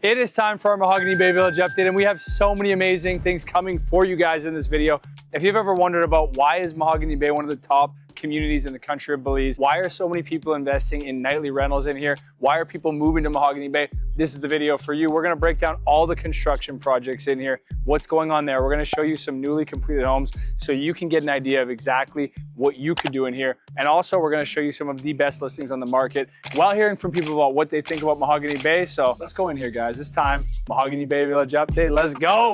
It is time for our Mahogany Bay Village update, and we have so many amazing things coming for you guys in this video. If you've ever wondered about why is Mahogany Bay one of the top communities in the country of Belize, why are so many people investing in nightly rentals in here, why are people moving to Mahogany Bay, this is the video for you. We're gonna break down all the construction projects in here, what's going on there. We're gonna show you some newly completed homes so you can get an idea of exactly what you could do in here. And also we're gonna show you some of the best listings on the market while hearing from people about what they think about Mahogany Bay. So let's go in here, guys. It's time. Mahogany Bay Village update. Let's go.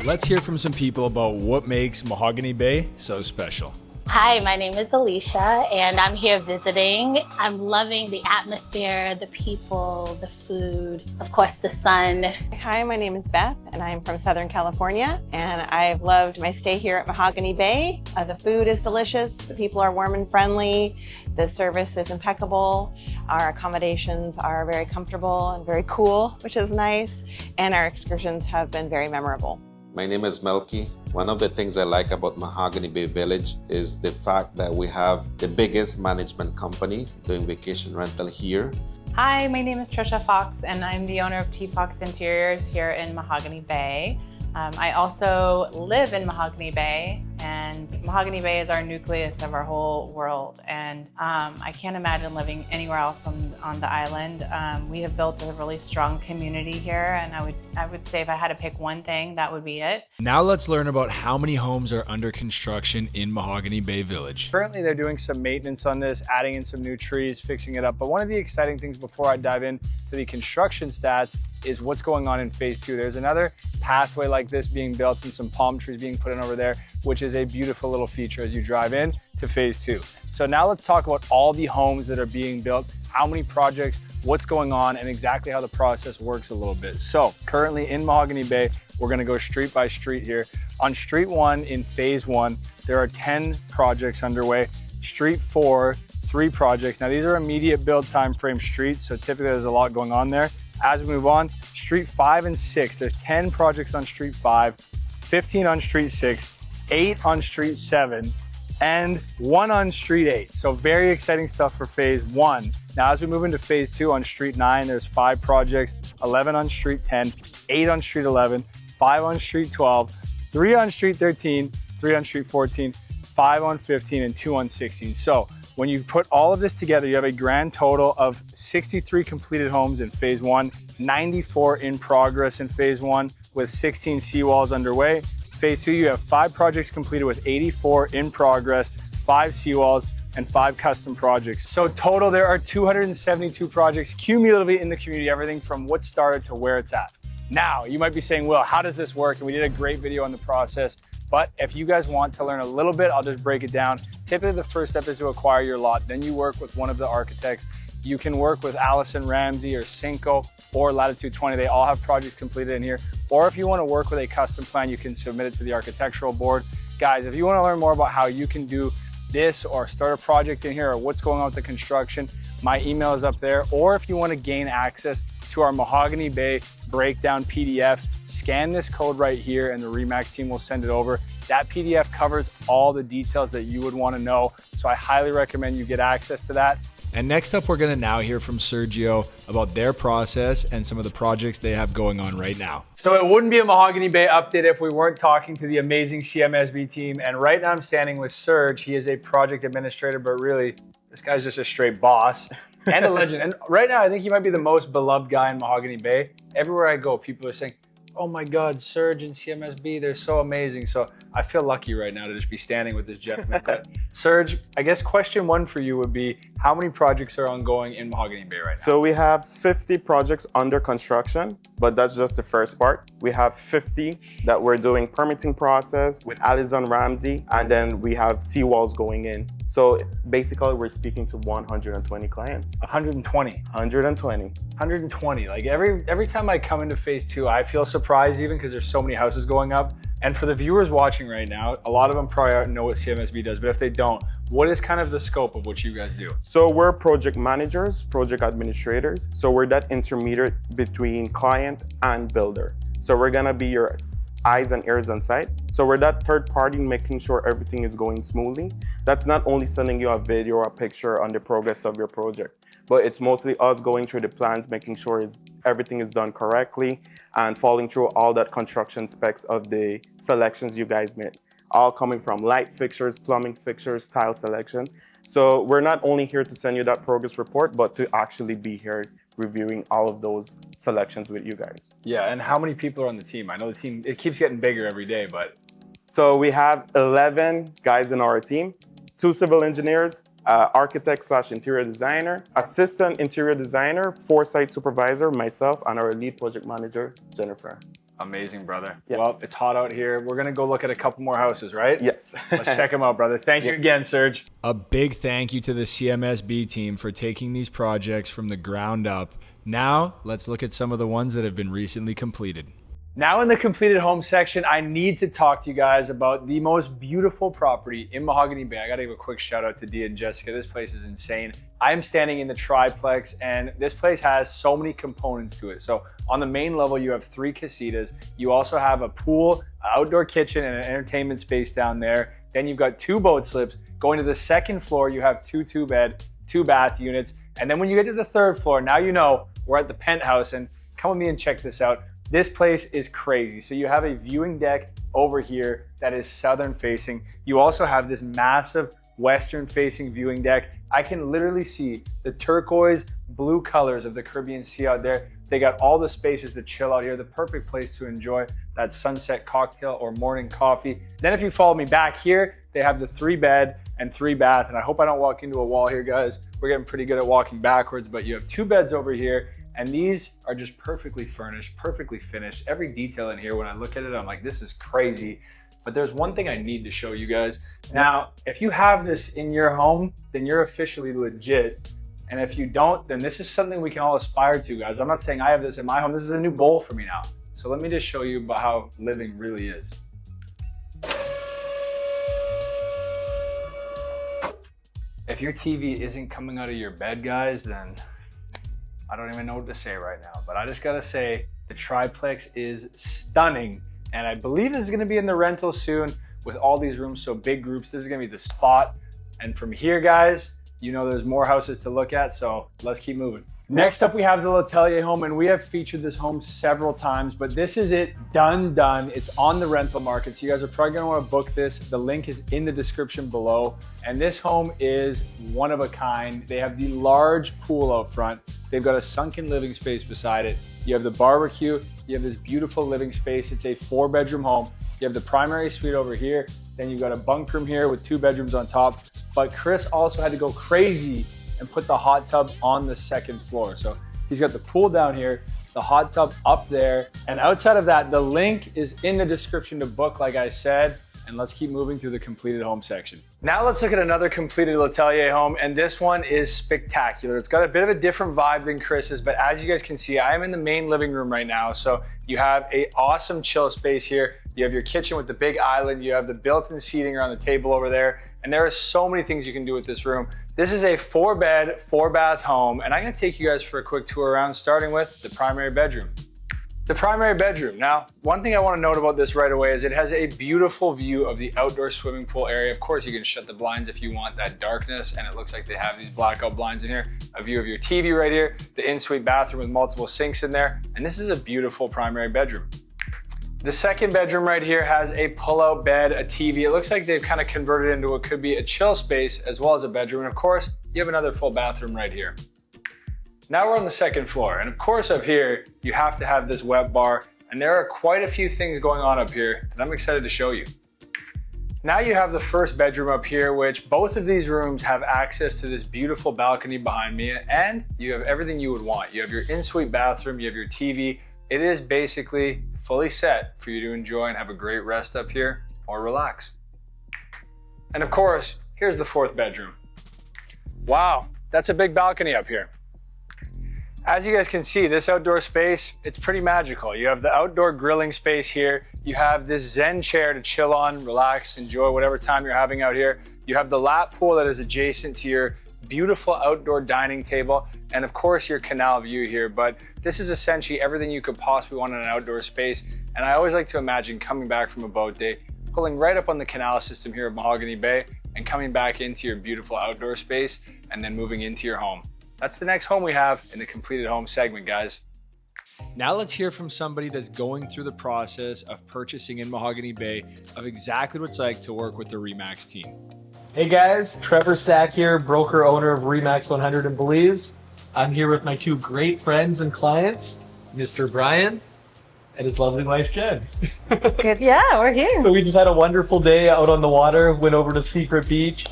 Let's hear from some people about what makes Mahogany Bay so special. Hi, my name is Alicia and I'm here visiting. I'm loving the atmosphere, the people, the food, of course the sun. Hi, my name is Beth and I'm from Southern California and I've loved my stay here at Mahogany Bay. The food is delicious, the people are warm and friendly, the service is impeccable, our accommodations are very comfortable and very cool, which is nice, and our excursions have been very memorable. My name is Melky. One of the things I like about Mahogany Bay Village is the fact that we have the biggest management company doing vacation rental here. Hi, my name is Trisha Fox and I'm the owner of T Fox Interiors here in Mahogany Bay. I also live in Mahogany Bay, and Mahogany Bay is our nucleus of our whole world, and I can't imagine living anywhere else on the island. We have built a really strong community here, and I would say if I had to pick one thing, that would be it. Now let's learn about how many homes are under construction in Mahogany Bay Village. Currently, they're doing some maintenance on this, adding in some new trees, fixing it up. But one of the exciting things before I dive into the construction stats is what's going on in phase 2. There's another pathway like this being built and some palm trees being put in over there, which is a beautiful little feature as you drive in to phase 2. So now let's talk about all the homes that are being built, how many projects, what's going on, and exactly how the process works a little bit. So currently in Mahogany Bay, we're gonna go street by street here. On street 1 in phase 1, there are 10 projects underway. Street 4, 3 projects. Now these are immediate build time frame streets, so typically there's a lot going on there. As we move on, street 5 and 6, there's 10 projects on street 5, 15 on street 6, 8 on street 7, and 1 on street 8. So very exciting stuff for phase 1. Now as we move into phase 2 on street 9, there's 5 projects, 11 on street 10, 8 on street 11, 5 on street 12, 3 on street 13, 3 on street 14, 5 on 15, and 2 on 16. So when you put all of this together, you have a grand total of 63 completed homes in phase 1, 94 in progress in phase 1 with 16 seawalls underway. Phase 2, you have 5 projects completed with 84 in progress, 5 seawalls, and 5 custom projects. So total, there are 272 projects cumulatively in the community, everything from what started to where it's at. Now, you might be saying, Will, how does this work? And we did a great video on the process. But if you guys want to learn a little bit, I'll just break it down. Typically, the first step is to acquire your lot. Then you work with one of the architects. You can work with Allison Ramsey or Cinco or Latitude 20. They all have projects completed in here. Or if you want to work with a custom plan, you can submit it to the architectural board. Guys, if you want to learn more about how you can do this or start a project in here or what's going on with the construction, my email is up there. Or if you want to gain access to our Mahogany Bay breakdown PDF, scan this code right here and the RE/MAX team will send it over. That PDF covers all the details that you would want to know. So I highly recommend you get access to that. And next up, we're gonna now hear from Sergio about their process and some of the projects they have going on right now. So it wouldn't be a Mahogany Bay update if we weren't talking to the amazing CMSB team. And right now I'm standing with Serge. He is a project administrator, but really, this guy's just a straight boss and a legend. And right now, I think he might be the most beloved guy in Mahogany Bay. Everywhere I go, people are saying, oh my God, Serge and CMSB, they're so amazing. So I feel lucky right now to just be standing with this gentleman. But Serge, I guess question 1 for you would be, how many projects are ongoing in Mahogany Bay right now? So we have 50 projects under construction, but that's just the first part. We have 50 that we're doing permitting process with Allison Ramsey, and then we have seawalls going in. So basically we're speaking to 120 clients. 120. 120. 120. Like every time I come into phase 2, I feel surprised even because there's so many houses going up. And for the viewers watching right now, a lot of them probably know what CMSB does, but if they don't, What is kind of the scope of what you guys do? So we're project managers, project administrators. So we're that intermediate between client and builder. So we're gonna be your eyes and ears on site. So we're that third party making sure everything is going smoothly. That's not only sending you a video or a picture on the progress of your project, but it's mostly us going through the plans, making sure everything is done correctly and following through all that construction specs of the selections you guys made. All coming from light fixtures, plumbing fixtures, tile selection. So we're not only here to send you that progress report, but to actually be here reviewing all of those selections with you guys. Yeah, and how many people are on the team? I know the team, it keeps getting bigger every day, but. So we have 11 guys in our team, 2 civil engineers, architect/interior designer, assistant interior designer, 4 site supervisor, myself, and our lead project manager, Jennifer. Amazing, brother. Yeah. Well, it's hot out here. We're gonna go look at a couple more houses, right? Yes. Let's check them out, brother. Thank you again, Serge. A big thank you to the CMSB team for taking these projects from the ground up. Now, let's look at some of the ones that have been recently completed. Now in the completed home section, I need to talk to you guys about the most beautiful property in Mahogany Bay. I gotta give a quick shout out to Dia and Jessica. This place is insane. I'm standing in the triplex and this place has so many components to it. So on the main level, you have 3 casitas. You also have a pool, an outdoor kitchen, and an entertainment space down there. Then you've got 2 boat slips. Going to the second floor, you have 2 2-bed, 2-bath units. And then when you get to the 3rd floor, now you know we're at the penthouse, and come with me and check this out. This place is crazy. So you have a viewing deck over here that is southern facing. You also have this massive western facing viewing deck. I can literally see the turquoise blue colors of the Caribbean Sea out there. They got all the spaces to chill out here. The perfect place to enjoy that sunset cocktail or morning coffee. Then if you follow me back here, they have the 3-bed and 3-bath. And I hope I don't walk into a wall here, guys. We're getting pretty good at walking backwards, but you have 2 beds over here. And these are just perfectly furnished, perfectly finished. Every detail in here, when I look at it, I'm like, this is crazy. But there's one thing I need to show you guys. Now, if you have this in your home, then you're officially legit. And if you don't, then this is something we can all aspire to, guys. I'm not saying I have this in my home. This is a new goal for me now. So let me just show you about how living really is. If your TV isn't coming out of your bed, guys, then I don't even know what to say right now, but I just gotta say the triplex is stunning. And I believe this is gonna be in the rental soon with all these rooms, so big groups. This is gonna be the spot. And from here, guys, you know there's more houses to look at, so let's keep moving. Next up, we have the L'Atelier home, and we have featured this home several times, but this is it, done. It's on the rental market, so you guys are probably gonna wanna book this. The link is in the description below. And this home is one of a kind. They have the large pool out front. They've got a sunken living space beside it. You have the barbecue. You have this beautiful living space. It's a 4-bedroom home. You have the primary suite over here. Then you've got a bunk room here with 2 bedrooms on top. But Chris also had to go crazy and put the hot tub on the 2nd floor. So he's got the pool down here, the hot tub up there. And outside of that, the link is in the description to book, like I said. And let's keep moving through the completed home section. Now let's look at another completed L'Atelier home, and this one is spectacular. It's got a bit of a different vibe than Chris's, but as you guys can see, I am in the main living room right now. So you have an awesome chill space here. You have your kitchen with the big island. You have the built-in seating around the table over there. And there are so many things you can do with this room. This is a 4-bed, 4-bath home, and I'm gonna take you guys for a quick tour around, starting with the primary bedroom. The primary bedroom. Now, one thing I want to note about this right away is it has a beautiful view of the outdoor swimming pool area. Of course, you can shut the blinds if you want that darkness, and it looks like they have these blackout blinds in here. A view of your TV right here, the in-suite bathroom with multiple sinks in there, and this is a beautiful primary bedroom. The 2nd bedroom right here has a pull-out bed, a TV. It looks like they've kind of converted into what could be a chill space as well as a bedroom, and of course, you have another full bathroom right here. Now we're on the 2nd floor, and of course up here, you have to have this wet bar, and there are quite a few things going on up here that I'm excited to show you. Now you have the 1st bedroom up here, which both of these rooms have access to this beautiful balcony behind me, and you have everything you would want. You have your in-suite bathroom, you have your TV. It is basically fully set for you to enjoy and have a great rest up here or relax. And of course, here's the 4th bedroom. Wow, that's a big balcony up here. As you guys can see, this outdoor space, it's pretty magical. You have the outdoor grilling space here. You have this Zen chair to chill on, relax, enjoy whatever time you're having out here. You have the lap pool that is adjacent to your beautiful outdoor dining table, and of course your canal view here. But this is essentially everything you could possibly want in an outdoor space. And I always like to imagine coming back from a boat day, pulling right up on the canal system here at Mahogany Bay and coming back into your beautiful outdoor space and then moving into your home. That's the next home we have in the completed home segment, guys. Now let's hear from somebody that's going through the process of purchasing in Mahogany Bay, of exactly what it's like to work with the RE/MAX team. Hey guys, Trevor Stack here, broker owner of RE/MAX 100 in Belize. I'm here with my two great friends and clients, Mr. Brian and his lovely wife, Jen. Good, yeah, we're here. So we just had a wonderful day out on the water, went over to Secret Beach.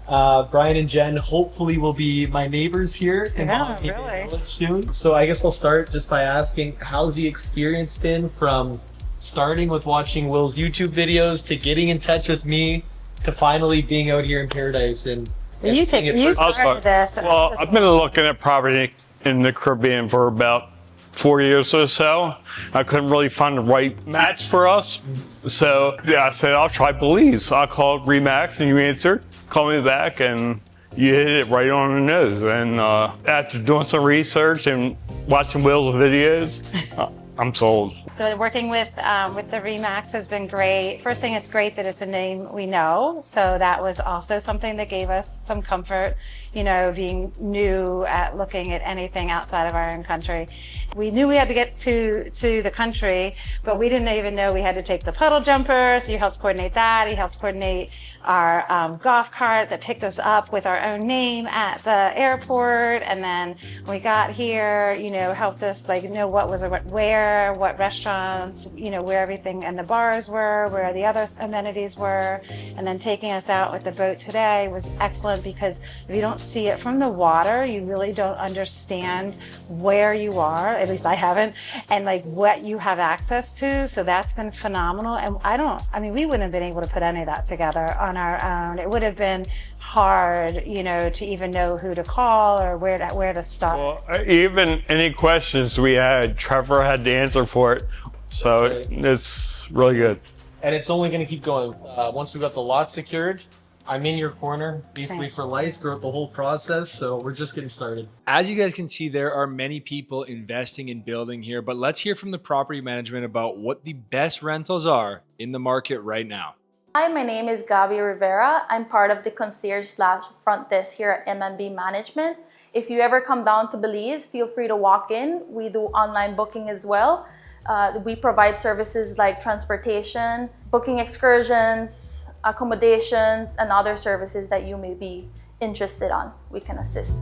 Brian and Jen hopefully will be my neighbors here in Mahogany Bay Village soon. So I guess I'll start just by asking, how's the experience been from starting with watching Will's YouTube videos to getting in touch with me to finally being out here in paradise? And You started this. Well, I've been looking at property in the Caribbean for about 4 years or so. I couldn't really find the right match for us. So yeah, I said, I'll try Belize. I called RE/MAX and you answered, called me back, and you hit it right on the nose. And after doing some research and watching Will's videos, I'm sold. So working with the RE/MAX has been great. First thing, it's great that it's a name we know. So that was also something that gave us some comfort, you know, being new at looking at anything outside of our own country. We knew we had to get to the country, but we didn't even know we had to take the puddle jumper. So you helped coordinate that. He helped coordinate our golf cart that picked us up with our own name at the airport. And then when we got here, you know, helped us like know what was where, what restaurants, you know, where everything and the bars were, where the other amenities were. And then taking us out with the boat today was excellent, because if you don't see it from the water, you really don't understand where you are. At least I haven't, and like what you have access to. So that's been phenomenal. And I mean, we wouldn't have been able to put any of that together on our own. It would have been hard, you know, to even know who to call or where to start. Well, even any questions we had, Trevor had the answer for it. So it's really good. And it's only going to keep going. Once we got the lot secured, I'm in your corner basically for life throughout the whole process. So we're just getting started. As you guys can see, there are many people investing in building here, but let's hear from the property management about what the best rentals are in the market right now. Hi, my name is Gabi Rivera. I'm part of the concierge/front desk here at M&B Management. If you ever come down to Belize, feel free to walk in. We do online booking as well. We provide services like transportation, booking excursions, accommodations, and other services that you may be interested on. We can assist.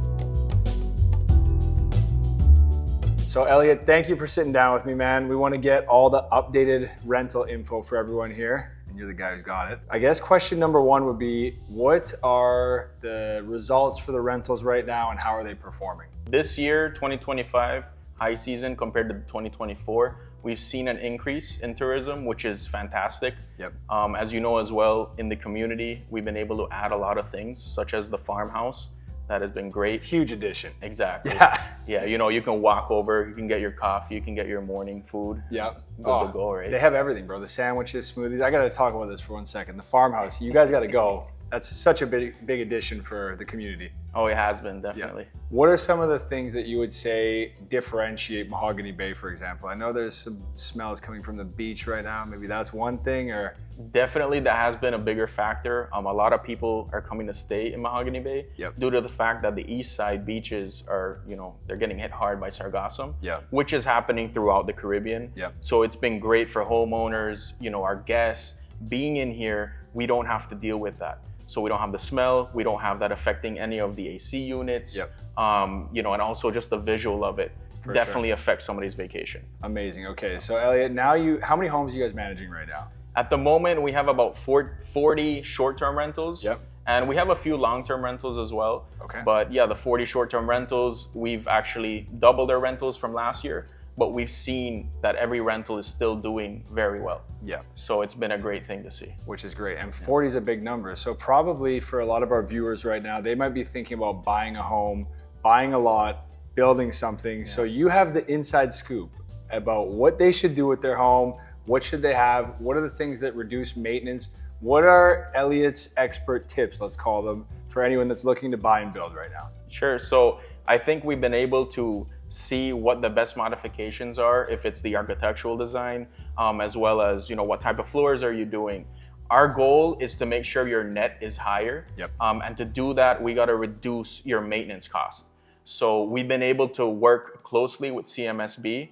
So Elliot, thank you for sitting down with me, man. We want to get all the updated rental info for everyone here, and you're the guy who's got it. I guess question number one would be, what are the results for the rentals right now and how are they performing? This year, 2025, high season compared to 2024, we've seen an increase in tourism, which is fantastic. Yep. As you know as well, in the community, we've been able to add a lot of things, such as the farmhouse. That has been great. Huge addition. Exactly. Yeah. Yeah, you know, you can walk over, you can get your coffee, you can get your morning food. Yeah. Good to go, right? They have everything, bro. The sandwiches, smoothies. I got to talk about this for 1 second. The farmhouse, you guys got to go. That's such a big addition for the community. Oh, it has been, definitely. Yeah. What are some of the things that you would say differentiate Mahogany Bay, for example? I know there's some smells coming from the beach right now. Maybe that's one thing, or? Definitely, that has been a bigger factor. A lot of people are coming to stay in Mahogany Bay due to the fact that the east side beaches are, you know, they're getting hit hard by sargassum, which is happening throughout the Caribbean. So it's been great for homeowners, you know, our guests. Being in here, we don't have to deal with that. So we don't have the smell, we don't have that affecting any of the AC units, you know, and also just the visual of it definitely affects somebody's vacation. Amazing. Okay, so Elliot, now how many homes are you guys managing right now? At the moment, we have about 40 short-term rentals. And we have a few long-term rentals as well. Okay. But yeah, the 40 short-term rentals, we've actually doubled our rentals from last year. But we've seen that every rental is still doing very well. Yeah. So it's been a great thing to see. Which is great. And 40 is a big number. So probably for a lot of our viewers right now, they might be thinking about buying a home, buying a lot, building something. So you have the inside scoop about what they should do with their home, What should they have? What are the things that reduce maintenance? What are Elliot's expert tips, let's call them, for anyone that's looking to buy and build right now? Sure. So I think we've been able to see what the best modifications are, if it's the architectural design, as well as, what type of floors are you doing. Our goal is to make sure your net is higher. Yep. And to do that, we got to reduce your maintenance cost. So we've been able to work closely with CMSB,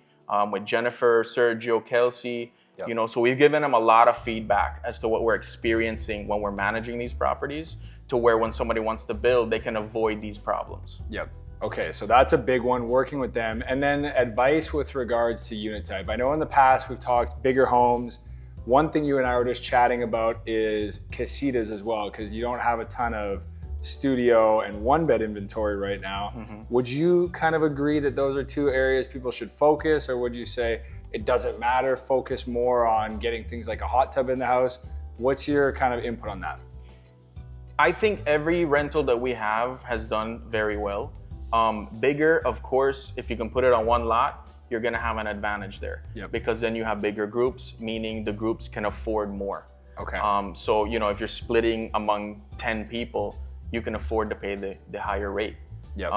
with Jennifer, Sergio, Kelsey. Yep. So we've given them a lot of feedback as to what we're experiencing when we're managing these properties, to where when somebody wants to build, they can avoid these problems. Yep. Okay, so that's a big one, working with them. And then advice with regards to unit type. I know in the past we've talked bigger homes. One thing you and I were just chatting about is casitas as well, because you don't have a ton of studio and one bed inventory right now. Would you kind of agree that those are two areas people should focus, or would you say it doesn't matter, focus more on getting things like a hot tub in the house? What's your kind of input on that? I think every rental that we have has done very well. Bigger, of course, if you can put it on one lot, you're gonna have an advantage there. Yep. Because then you have bigger groups, meaning the groups can afford more. Okay. So, if you're splitting among 10 people, you can afford to pay the higher rate. Yep.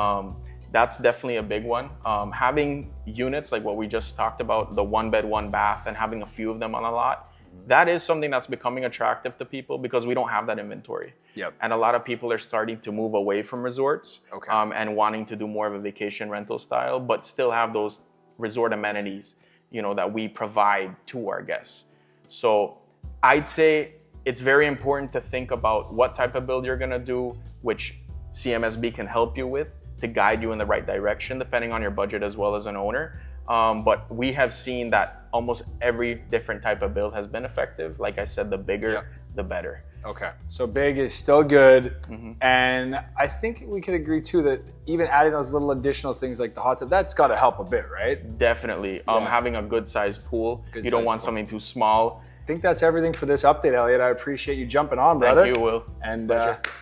That's definitely a big one. Having units like what we just talked about, the 1 bed, 1 bath, and having a few of them on a lot, that is something that's becoming attractive to people because we don't have that inventory. Yep. And a lot of people are starting to move away from resorts, okay, and wanting to do more of a vacation rental style, but still have those resort amenities, that we provide to our guests. So I'd say it's very important to think about what type of build you're gonna do, which CMSB can help you with to guide you in the right direction, depending on your budget as well as an owner. But we have seen that almost every different type of build has been effective. Like I said, the bigger, the better. Okay, so big is still good. And I think we could agree too that even adding those little additional things like the hot tub, that's gotta help a bit, right? Definitely. Having a good sized pool. You don't want something too small. I think that's everything for this update, Elliot. I appreciate you jumping on, brother. Thank you, Will. And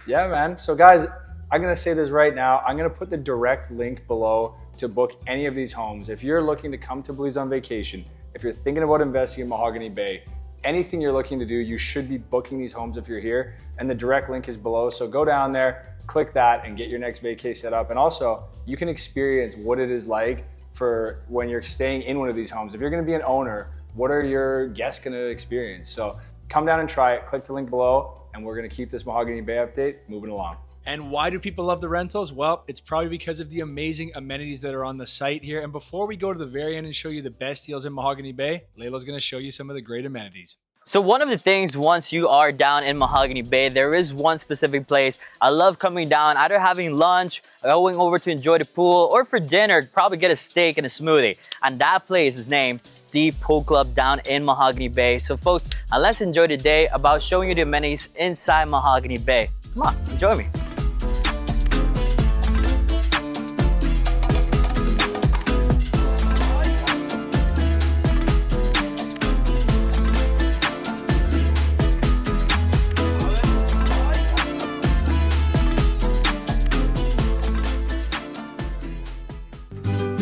yeah, man. So guys, I'm gonna say this right now. I'm gonna put the direct link below to book any of these homes. If you're looking to come to Belize on vacation, if you're thinking about investing in Mahogany Bay, anything you're looking to do, you should be booking these homes if you're here. And the direct link is below. So go down there, click that, and get your next vacay set up. And also, you can experience what it is like for when you're staying in one of these homes. If you're gonna be an owner, what are your guests gonna experience? So come down and try it, click the link below, and we're gonna keep this Mahogany Bay update moving along. And why do people love the rentals? Well, it's probably because of the amazing amenities that are on the site here. And before we go to the very end and show you the best deals in Mahogany Bay, Layla's gonna show you some of the great amenities. So one of the things, once you are down in Mahogany Bay, there is one specific place I love coming down, either having lunch, going over to enjoy the pool, or for dinner, probably get a steak and a smoothie. And that place is named the Pool Club down in Mahogany Bay. So folks, let's enjoy the day about showing you the amenities inside Mahogany Bay. Come on, enjoy me.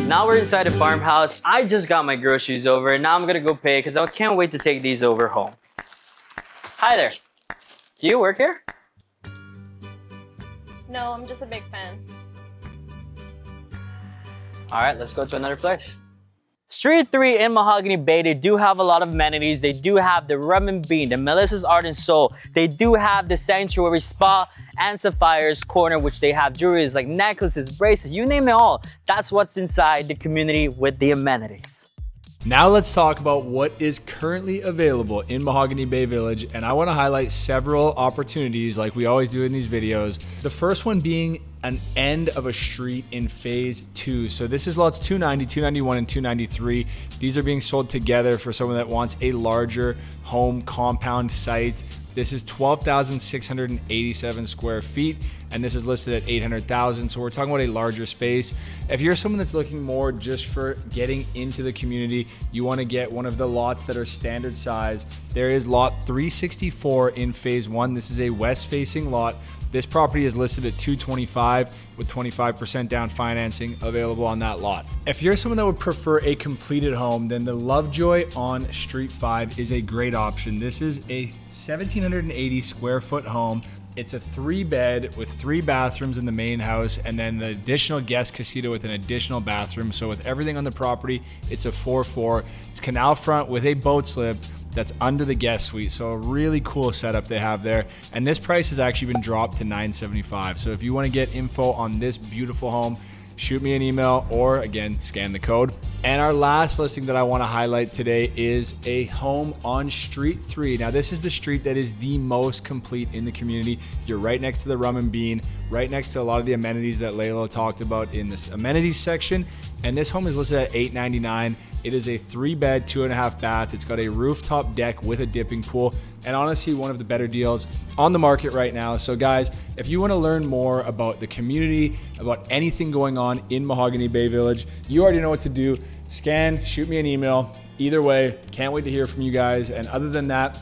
Now we're inside the farmhouse. I just got my groceries over and now I'm gonna go pay because I can't wait to take these over home. Hi there. Do you work here? No, I'm just a big fan. All right, let's go to another place. Street 3 in Mahogany Bay, they do have a lot of amenities. They do have the Rum and Bean, the Melissa's Art and Soul. They do have the Sanctuary Spa and Sapphire's Corner, which they have jewelries like necklaces, bracelets, you name it all. That's what's inside the community with the amenities. Now let's talk about what is currently available in Mahogany Bay Village, and I want to highlight several opportunities like we always do in these videos. The first one being an end of a street in phase 2. So this is lots 290, 291, and 293. These are being sold together for someone that wants a larger home compound site. This is 12,687 square feet, and this is listed at 800,000. So we're talking about a larger space. If you're someone that's looking more just for getting into the community, you want to get one of the lots that are standard size. There is lot 364 in phase 1. This is a west facing lot. This property is listed at $225 with 25% down financing available on that lot. If you're someone that would prefer a completed home, then the Lovejoy on Street 5 is a great option. This is a 1,780 square foot home. It's a 3-bed with 3 bathrooms in the main house, and then the additional guest casita with an additional bathroom. So with everything on the property, it's a 4-4. It's canal front with a boat slip that's under the guest suite. So a really cool setup they have there. And this price has actually been dropped to $975. So if you want to get info on this beautiful home, shoot me an email or again, scan the code. And our last listing that I want to highlight today is a home on Street 3. Now this is the street that is the most complete in the community. You're right next to the Rum and Bean, right next to a lot of the amenities that Layla talked about in this amenities section. And this home is listed at $899. It is a 3-bed, 2.5 bath. It's got a rooftop deck with a dipping pool, and honestly, one of the better deals on the market right now. So guys, if you want to learn more about the community, about anything going on in Mahogany Bay Village, you already know what to do. Scan, shoot me an email. Either way, can't wait to hear from you guys. And other than that,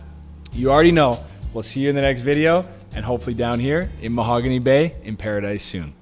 you already know. We'll see you in the next video, and hopefully down here in Mahogany Bay in paradise soon.